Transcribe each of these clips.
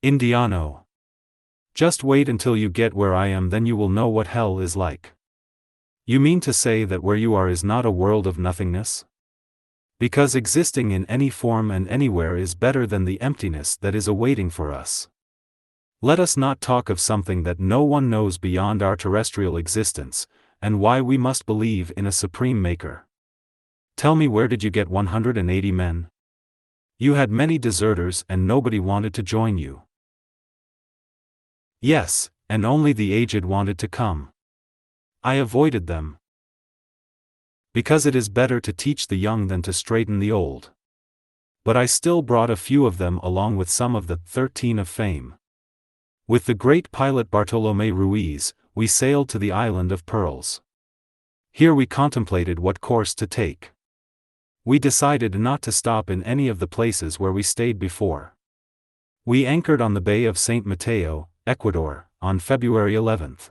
Indiano. Just wait until you get where I am, then you will know what hell is like. You mean to say that where you are is not a world of nothingness? Because existing in any form and anywhere is better than the emptiness that is awaiting for us. Let us not talk of something that no one knows beyond our terrestrial existence, and why we must believe in a supreme maker. Tell me, where did you get 180 men? You had many deserters and nobody wanted to join you. Yes, and only the aged wanted to come. I avoided them. Because it is better to teach the young than to straighten the old. But I still brought a few of them along with some of the 13 of fame. With the great pilot Bartolomé Ruiz, we sailed to the Island of Pearls. Here we contemplated what course to take. We decided not to stop in any of the places where we stayed before. We anchored on the Bay of St. Mateo, Ecuador, on February 11th.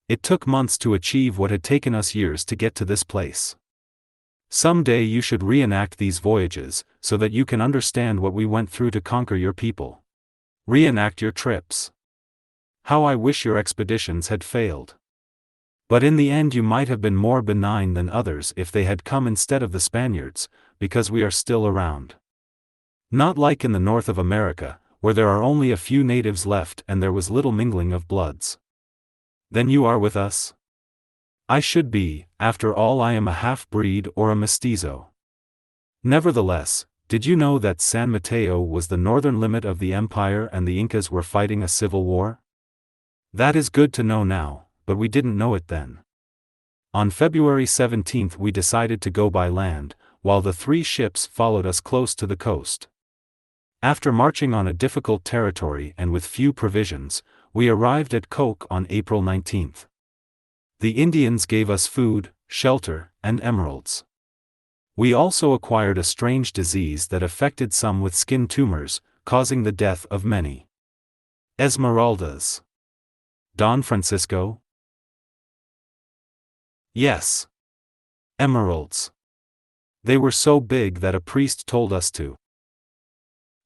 It took months to achieve what had taken us years to get to this place. Someday you should reenact these voyages, so that you can understand what we went through to conquer your people. Reenact your trips. How I wish your expeditions had failed. But in the end you might have been more benign than others if they had come instead of the Spaniards, because we are still around. Not like in the north of America, where there are only a few natives left and there was little mingling of bloods. Then you are with us? I should be, after all I am a half-breed or a mestizo. Nevertheless, did you know that San Mateo was the northern limit of the empire and the Incas were fighting a civil war? That is good to know now, but we didn't know it then. On February 17th we decided to go by land, while the 3 ships followed us close to the coast. After marching on a difficult territory and with few provisions, we arrived at Coke on April 19th. The Indians gave us food, shelter, and emeralds. We also acquired a strange disease that affected some with skin tumors, causing the death of many. Esmeraldas. Don Francisco? Yes. Emeralds. They were so big that a priest told us to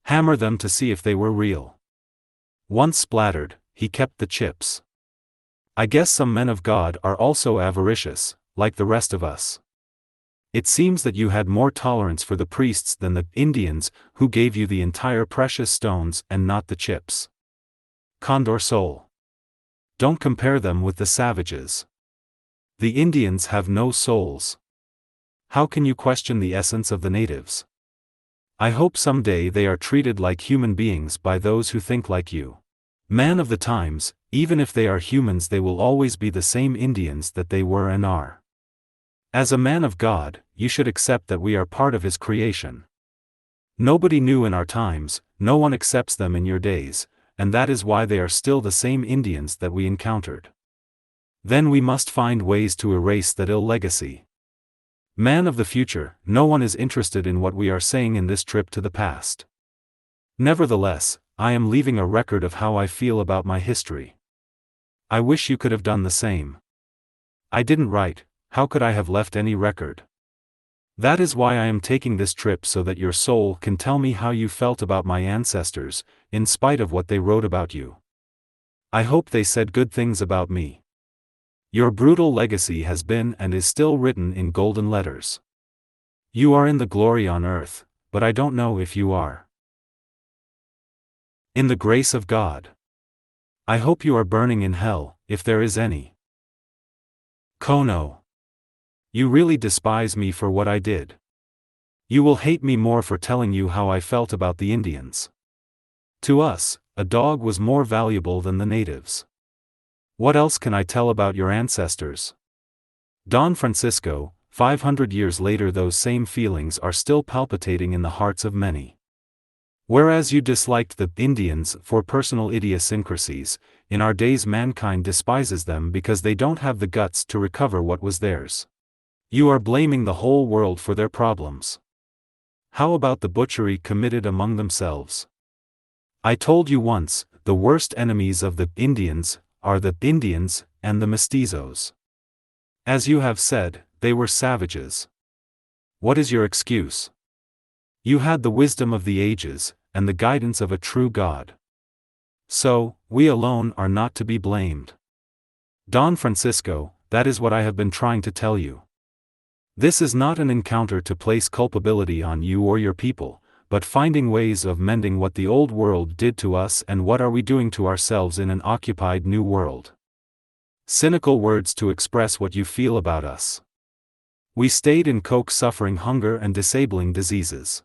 hammer them to see if they were real. Once splattered, he kept the chips. I guess some men of God are also avaricious, like the rest of us. It seems that you had more tolerance for the priests than the Indians, who gave you the entire precious stones and not the chips. Condor soul. Don't compare them with the savages. The Indians have no souls. How can you question the essence of the natives? I hope someday they are treated like human beings by those who think like you. Man of the times, even if they are humans, they will always be the same Indians that they were and are. As a man of God, you should accept that we are part of His creation. Nobody knew in our times, no one accepts them in your days, and that is why they are still the same Indians that we encountered. Then we must find ways to erase that ill legacy. Man of the future, no one is interested in what we are saying in this trip to the past. Nevertheless, I am leaving a record of how I feel about my history. I wish you could have done the same. I didn't write. How could I have left any record? That is why I am taking this trip, so that your soul can tell me how you felt about my ancestors, in spite of what they wrote about you. I hope they said good things about me. Your brutal legacy has been and is still written in golden letters. You are in the glory on earth, but I don't know if you are in the grace of God. I hope you are burning in hell, if there is any. Kono. You really despise me for what I did. You will hate me more for telling you how I felt about the Indians. To us, a dog was more valuable than the natives. What else can I tell about your ancestors? Don Francisco, 500 years later those same feelings are still palpitating in the hearts of many. Whereas you disliked the Indians for personal idiosyncrasies, in our days mankind despises them because they don't have the guts to recover what was theirs. You are blaming the whole world for their problems. How about the butchery committed among themselves? I told you once, the worst enemies of the Indians are the Indians and the mestizos. As you have said, they were savages. What is your excuse? You had the wisdom of the ages, and the guidance of a true God. So, we alone are not to be blamed. Don Francisco, that is what I have been trying to tell you. This is not an encounter to place culpability on you or your people, but finding ways of mending what the old world did to us and what are we doing to ourselves in an occupied new world. Cynical words to express what you feel about us. We stayed in Coke suffering hunger and disabling diseases.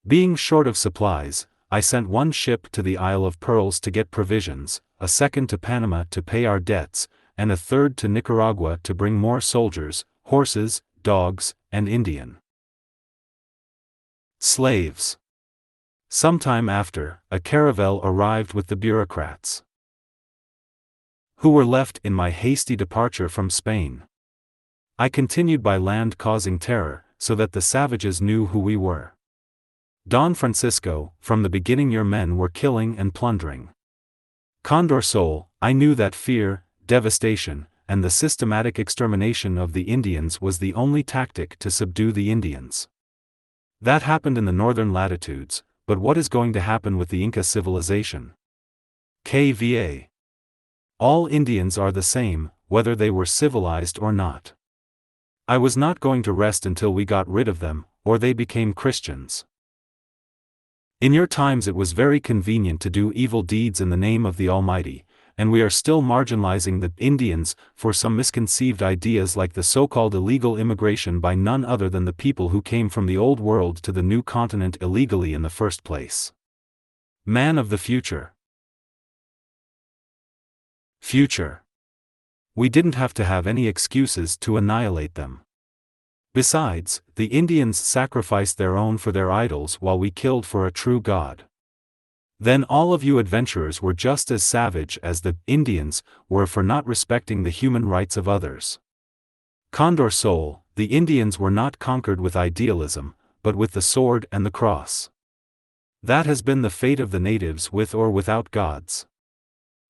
Being short of supplies, I sent one ship to the Isle of Pearls to get provisions, a second to Panama to pay our debts, and a third to Nicaragua to bring more soldiers, horses, dogs, and Indian slaves. Sometime after, a caravel arrived with the bureaucrats, who were left in my hasty departure from Spain. I continued by land causing terror, so that the savages knew who we were. Don Francisco, from the beginning your men were killing and plundering. Condor Sol, I knew that fear, devastation, and the systematic extermination of the Indians was the only tactic to subdue the Indians. That happened in the northern latitudes, but what is going to happen with the Inca civilization? KVA. All Indians are the same, whether they were civilized or not. I was not going to rest until we got rid of them, or they became Christians. In your times it was very convenient to do evil deeds in the name of the Almighty, and we are still marginalizing the Indians for some misconceived ideas like the so-called illegal immigration by none other than the people who came from the old world to the new continent illegally in the first place. Man of the future. Future. We didn't have to have any excuses to annihilate them. Besides, the Indians sacrificed their own for their idols while we killed for a true God. Then all of you adventurers were just as savage as the Indians were for not respecting the human rights of others. Condor Sol, the Indians were not conquered with idealism, but with the sword and the cross. That has been the fate of the natives with or without gods.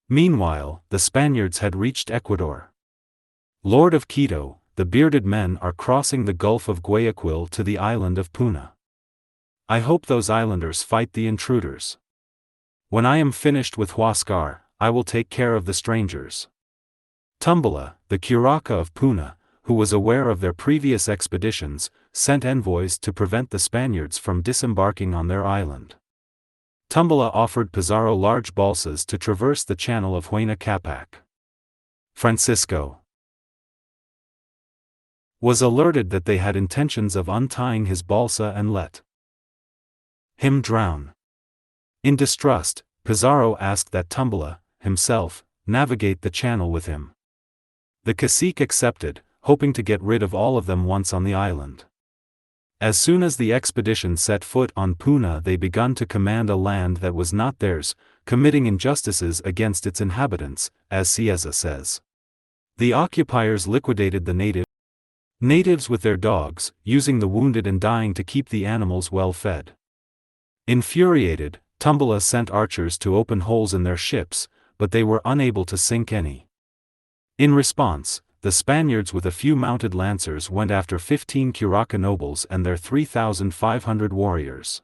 Meanwhile, the Spaniards had reached Ecuador. Lord of Quito, the bearded men are crossing the Gulf of Guayaquil to the island of Puna. I hope those islanders fight the intruders. When I am finished with HUÁSCAR, I will take care of the strangers. Tumbalá, the curaca of Puna, who was aware of their previous expeditions, sent envoys to prevent the Spaniards from disembarking on their island. Tumbalá offered Pizarro large balsas to traverse the channel of Huayna Capac. Francisco was alerted that they had intentions of untying his balsa and let him drown. In distrust, Pizarro asked that Tumbalá, himself, navigate the channel with him. The cacique accepted, hoping to get rid of all of them once on the island. As soon as the expedition set foot on Puna, they begun to command a land that was not theirs, committing injustices against its inhabitants, as Cieza says. The occupiers liquidated the natives with their dogs, using the wounded and dying to keep the animals well fed. Infuriated, Tumbalá sent archers to open holes in their ships, but they were unable to sink any. In response, the Spaniards with a few mounted lancers went after 15 curaca nobles and their 3,500 warriors.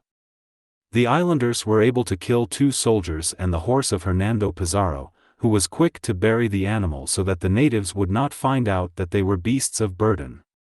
The islanders were able to kill 2 soldiers and the horse of Hernando Pizarro, who was quick to bury the animal so that the natives would not find out that they were beasts of burden.